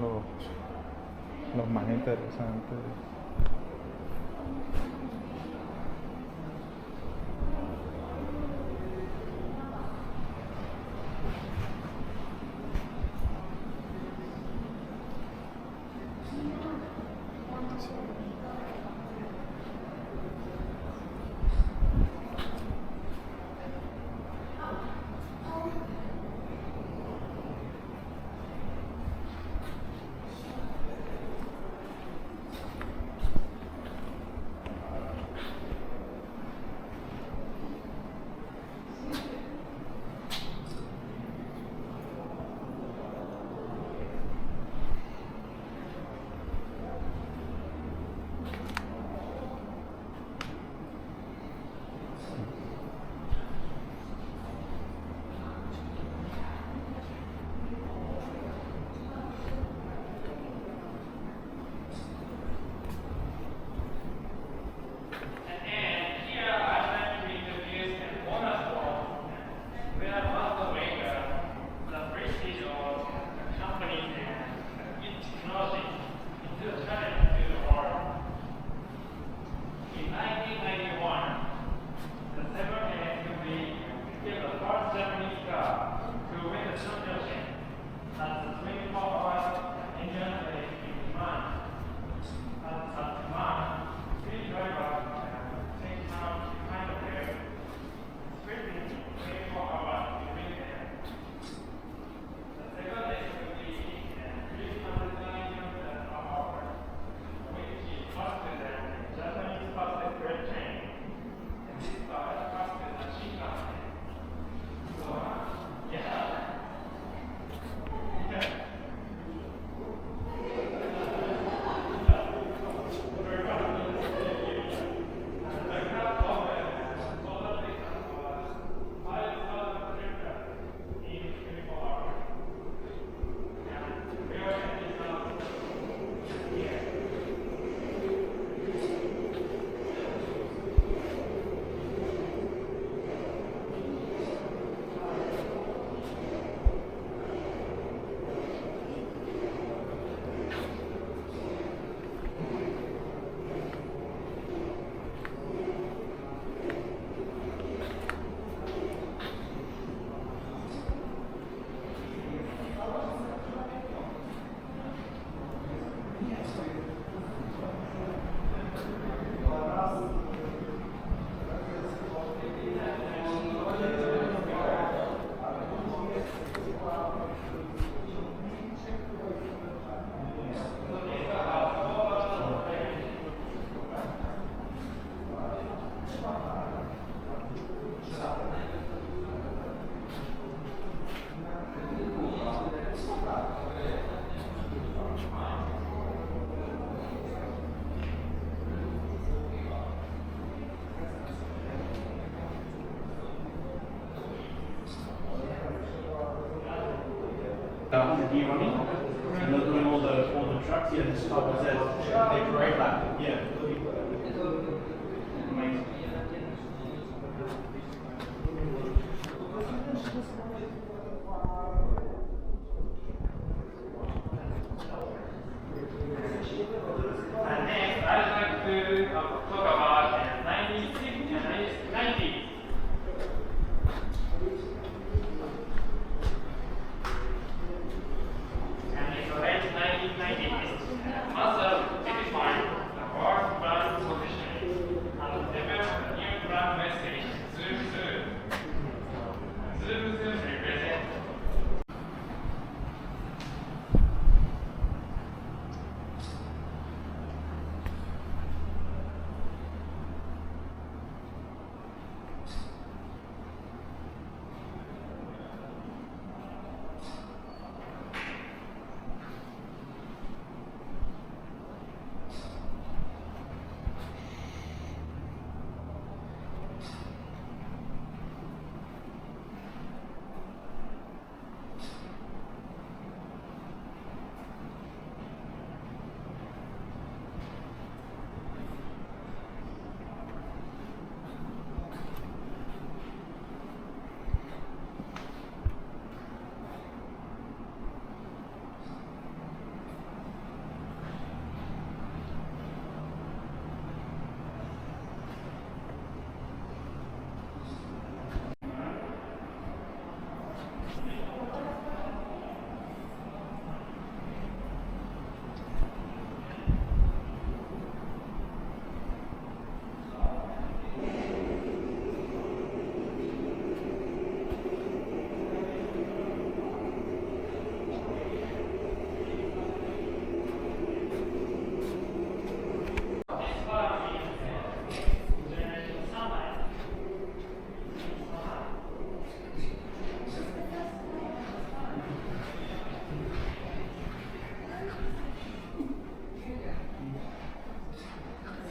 son los más interesantes. Gear running, and they're doing all the trucks. Yeah, this stuff is they parade lap. Yeah. Amazing. And next, I'd like to talk about 96 and 90. And it's already 1990. Muscle, it is fine. Of course,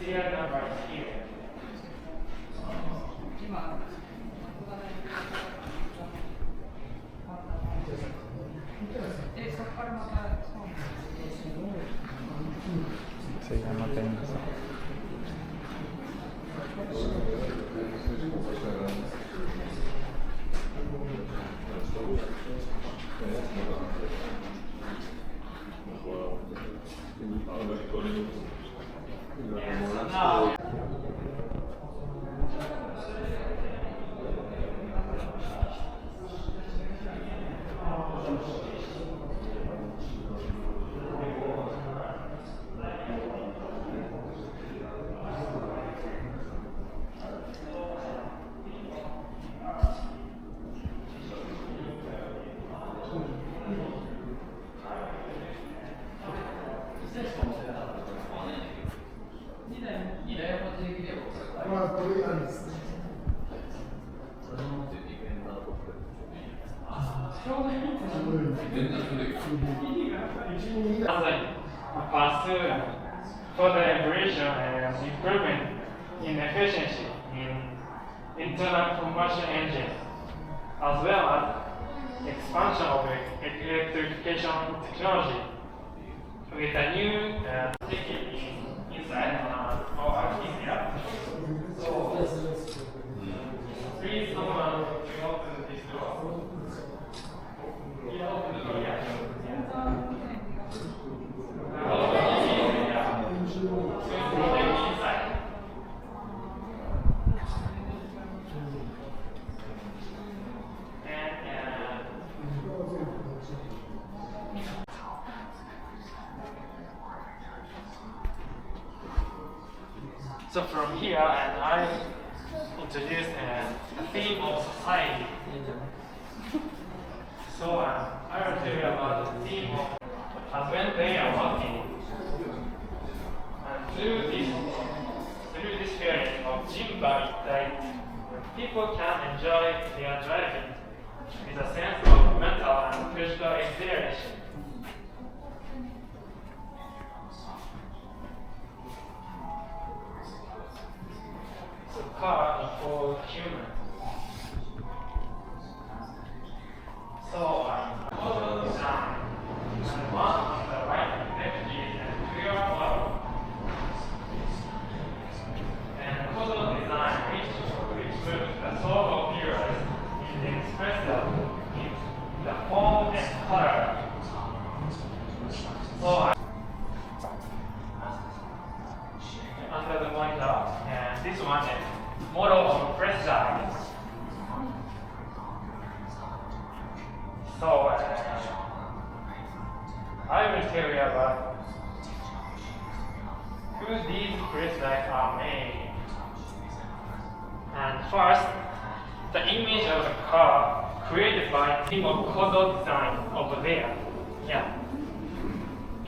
serial number is here. Se llama Tensa. Now, pursue further evolution and improvement in efficiency in internal combustion engines, as well as expansion of electrification technology with a new ticket inside our here. So, please someone will open this door. You open the door, yeah. So from here, and I introduced a theme of society. So I will tell you about the theme of as when they are working. And through this feeling of Jimba, people can enjoy their driving with a sense of mental and physical exhilaration. So car is for human. So photo design, and one on the right deputy and clear flow. And photo design which moves the soul of viewers in expressive in the form and color. So under the monitor, and this one is model of press drive. So I will tell you about who these press drives are made. And first, the image of the car created by team of Kodo Design over there. Yeah.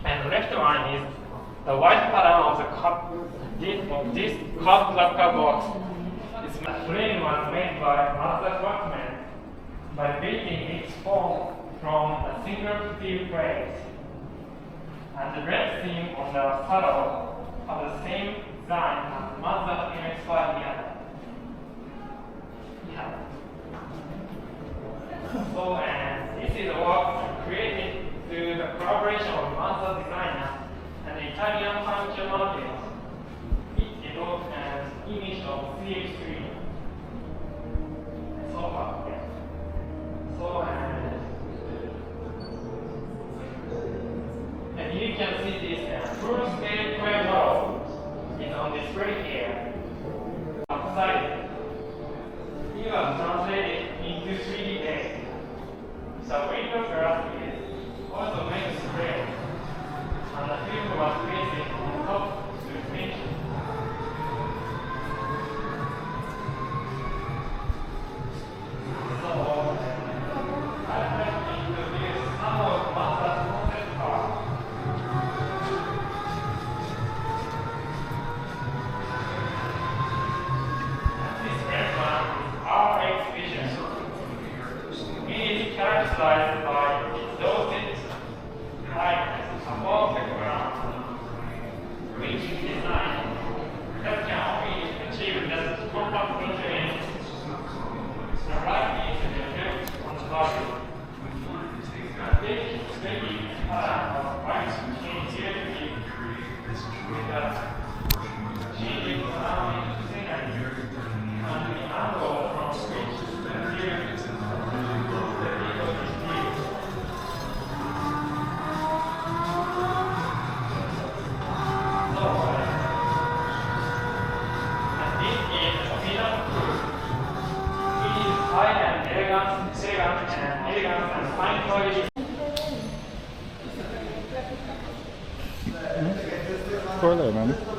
And the left one is the white pattern of the cup. This cup lacquer box. The frame was made by Mazda workmen by building its form from a single steel plate. And the red seam on the saddle of the same design as Mazda MX-5 here. Yeah. So, and this is a work created through the collaboration of Mazda designer and the Italian furniture market. It evoked an image of CH3. So, and you can see this full-scale frame model is on display here. Outside, you are translated into 3D text. The window glass is also made of spray, and the film was placed on top to finish. Characterized by its dosage, lightness above the ground, rich design, body. This baby white change directly with changing surrounding scenery and the angle from which the view is viewed. And this is freedom proof. It is high and elegant and fine quality. Toilet, man.